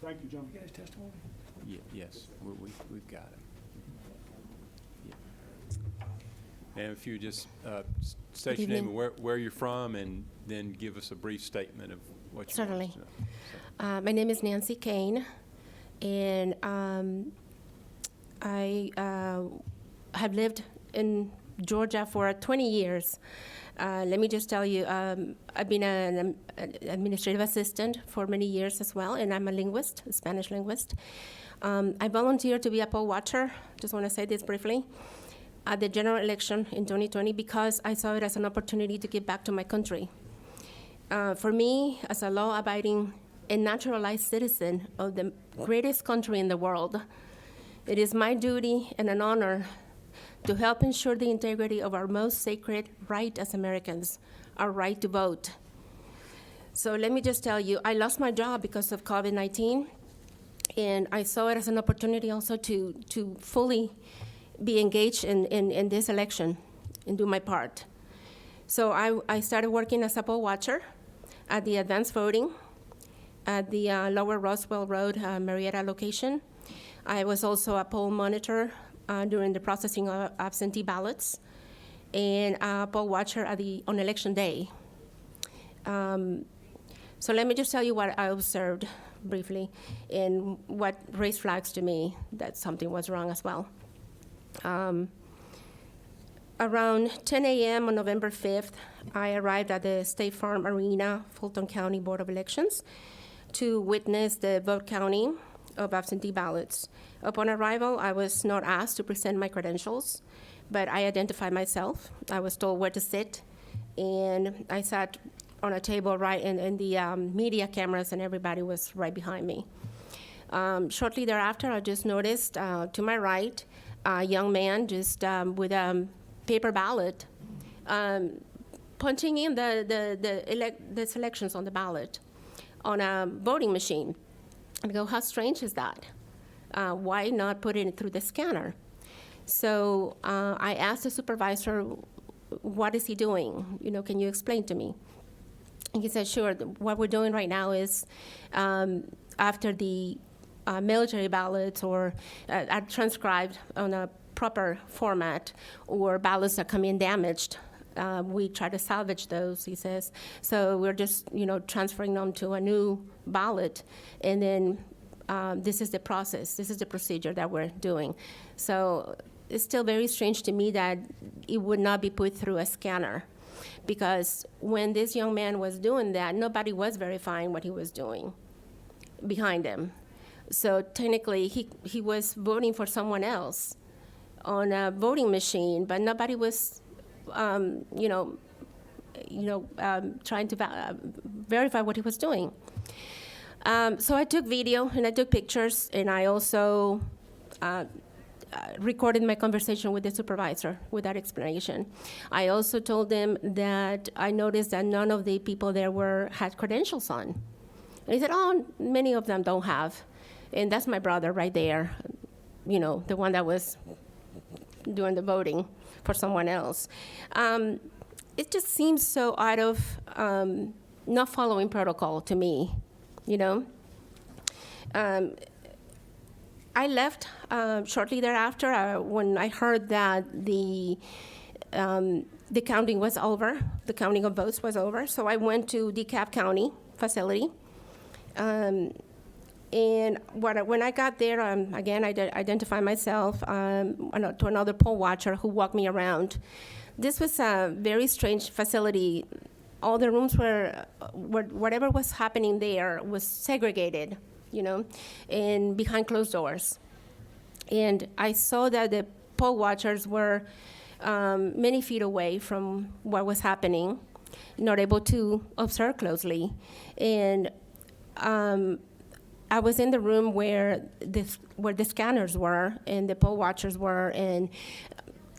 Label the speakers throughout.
Speaker 1: Thank you, John.
Speaker 2: You got his testimony?
Speaker 3: Yes, we've got it. Yeah. And if you just state your name and where you're from, and then give us a brief statement of what you
Speaker 4: Certainly.
Speaker 3: want us to know.
Speaker 4: My name is Nancy Kane, and I have lived in Georgia for 20 years. Let me just tell you, I've been an administrative assistant for many years as well, and I'm a linguist, a Spanish linguist. I volunteered to be a poll watcher, just want to say this briefly, at the general election in 2020 because I saw it as an opportunity to give back to my country. For me, as a law-abiding and naturalized citizen of the greatest country in the world, it is my duty and an honor to help ensure the integrity of our most sacred right as Americans, our right to vote. So let me just tell you, I lost my job because of COVID-19, and I saw it as an opportunity also to fully be engaged in this election and do my part. So I started working as a poll watcher at the advanced voting at the Lower Roswell Road, Marietta location. I was also a poll monitor during the processing of absentee ballots, and a poll watcher on election day. So let me just tell you what I observed briefly and what raised flags to me that something was wrong as well. Around 10 a.m. on November 5th, I arrived at the State Farm Arena, Fulton County Board of Elections, to witness the vote counting of absentee ballots. Upon arrival, I was not asked to present my credentials, but I identified myself. I was told where to sit, and I sat on a table right in the media cameras, and everybody was right behind me. Shortly thereafter, I just noticed to my right, a young man just with a paper ballot punching in the selections on the ballot on a voting machine. I go, how strange is that? Why not put it through the scanner? So I asked the supervisor, what is he doing? Can you explain to me? And he said, sure, what we're doing right now is after the military ballots or are transcribed on a proper format, or ballots that come in damaged, we try to salvage those, he says. So we're just, transferring them to a new ballot, and then this is the process, this is the procedure that we're doing. So it's still very strange to me that it would not be put through a scanner, because when this young man was doing that, nobody was verifying what he was doing behind him. So technically, he was voting for someone else on a voting machine, but nobody was, trying to verify what he was doing. So I took video and I took pictures, and I also recorded my conversation with the supervisor with that explanation. I also told them that I noticed that none of the people there had credentials on. And he said, oh, many of them don't have. And that's my brother right there, the one that was doing the voting for someone else. It just seems so out of not following protocol to me, I left shortly thereafter when I heard that the counting was over, the counting of votes was over. So I went to DeKalb County facility. And when I got there, again, I identified myself to another poll watcher who walked me around. This was a very strange facility. All the rooms were whatever was happening there was segregated, and behind closed doors. And I saw that the poll watchers were many feet away from what was happening, not able to observe closely. And I was in the room where the scanners were and the poll watchers were, and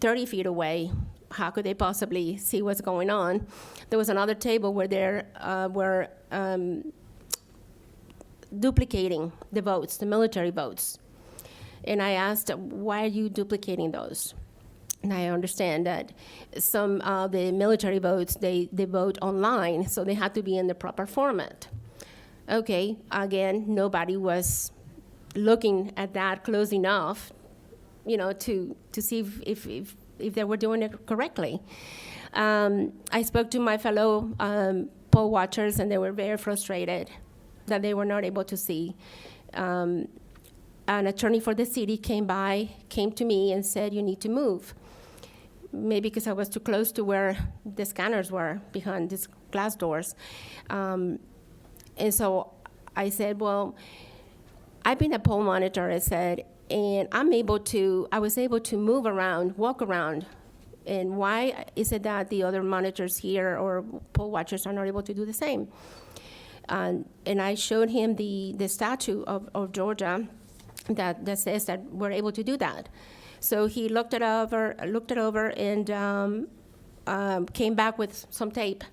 Speaker 4: 30 feet away. How could they possibly see what's going on? There was another table where they were duplicating the votes, the military votes. And I asked, why are you duplicating those? And I understand that some of the military votes, they vote online, so they had to be in the proper format. Okay, again, nobody was looking at that close enough, to see if they were doing it correctly. I spoke to my fellow poll watchers, and they were very frustrated that they were not able to see. An attorney for the city came to me and said, "You need to move." Maybe because I was too close to where the scanners were, behind these glass doors. And so I said, well, I've been a poll monitor, I said, and I was able to move around, walk around. And why is it that the other monitors here or poll watchers are not able to do the same? And I showed him the statute of Georgia that says that we're able to do that. So he looked it over, and came back with some tape,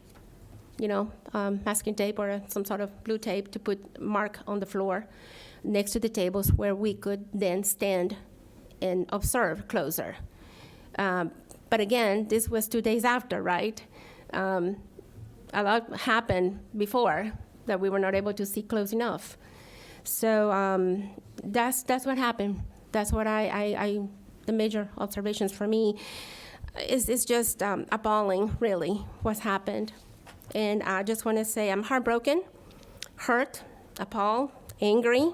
Speaker 4: masking tape or some sort of blue tape to put mark on the floor next to the tables where we could then stand and observe closer. But again, this was 2 days after, right? A lot happened before that we were not able to see close enough. So that's what happened. That's what the major observations for me is just appalling, really, what's happened. And I just want to say I'm heartbroken, hurt, appalled, angry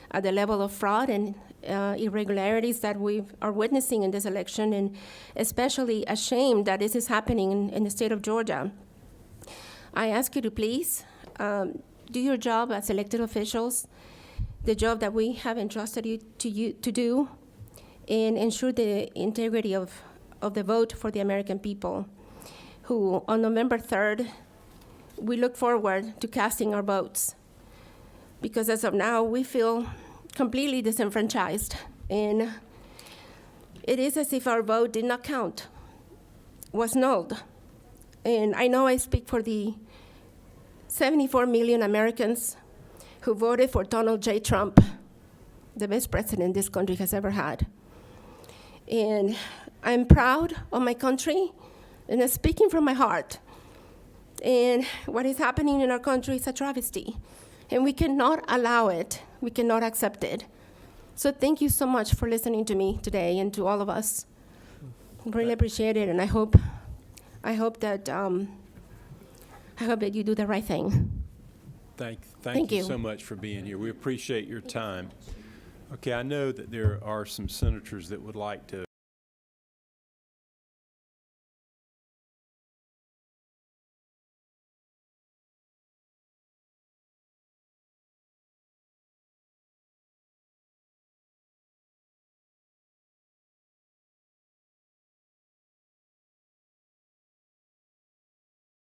Speaker 4: at the level of fraud and irregularities that we are witnessing in this election, and especially ashamed that this is happening in the state of Georgia. I ask you to please do your job as elected officials, the job that we have entrusted you to do, and ensure the integrity of the vote for the American people, who on November 3rd, we look forward to casting our votes. Because as of now, we feel completely disenfranchised, and it is as if our vote did not count, was nulled. And I know I speak for the 74 million Americans who voted for Donald J. Trump, the best president this country has ever had. And I'm proud of my country, and I'm speaking from my heart. And what is happening in our country is a travesty, and we cannot allow it. We cannot accept it. So thank you so much for listening to me today and to all of us. Really appreciate it, and I hope that you do the right thing.
Speaker 3: Thank you so much for being here. We appreciate your time. Okay, I know that there are some senators that would like to